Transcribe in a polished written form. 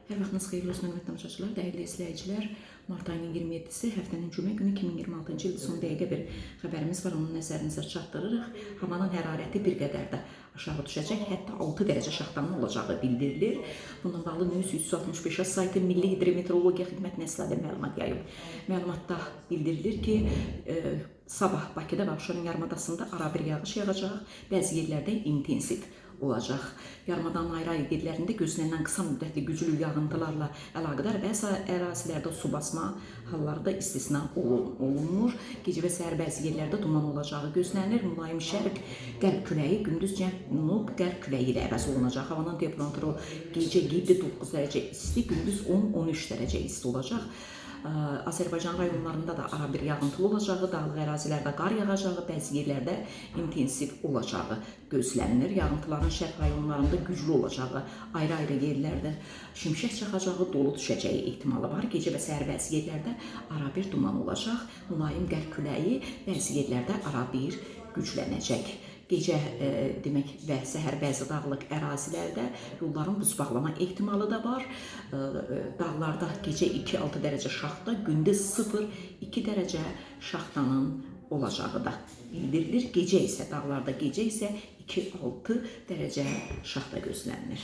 Hər vaxtınız xeyirli olsun, hörmətli tamaşaçılar, dəyərli izləyicilər. Mart ayının 27-si həftənin cümə günü 2026-cı ildə son dəqiqə bir xəbərimiz var, onun nəzərinizə çatdırırıq. Havanın hərarəti bir qədər də aşağı düşəcək, hətta 6 dərəcə şaxtanın olacağı bildirilir. Bununla bağlı News 365 saytı Milli Hidrometeorologiya Xidmətinə əsasən məlumat yayıb. Məlumatda bildirilir ki, sabah Bakıda və Abşeron yarımadasında arabir yağış yağacaq, bəzi yerlərdə intensiv olacaq. Yarımadanın ayrı-ayrı yerlərində gözlənilən qısa müddətli güclü yağıntılarla əlaqədar bəzi ərazilərdə su basma halları da istisna olunmur. Gecə və səhər bəzi yerlərdə duman olacağı gözlənilir. Mülayim şərq-qərb küləyi gündüz cənub-qərb küləyi ilə əvəz olunacaq. Havanın temperaturu gecə 7-9 dərəcə isti, gündüz 10-13 dərəcə isti olacaq. Azərbaycan rayonlarında da arabir yağıntılı olacağı, dağlıq ərazilərdə qar yağacağı, bəzi yerlərdə intensiv olacağı gözlənilir. Yağıntıların şərq rayonlarında güclü olacağı, ayrı-ayrı yerlərdə şimşək çaxacağı, dolu düşəcəyi ehtimalı var. Gecə və səhər bəzi yerlərdə arabir duman olacaq. Mülayim qərb küləyi bəzi yerlərdə arabir güclənəcək. Gecə demək və səhər bəzi dağlıq ərazilərdə yolların buz bağlama ehtimalı da var. Dağlarda gecə 2-6 dərəcə şaxta, gündüz 0-2 dərəcə şaxtanın olacağı da bildirilir. Gecə isə dağlarda gecə isə 2-6 dərəcə şaxta gözlənilir.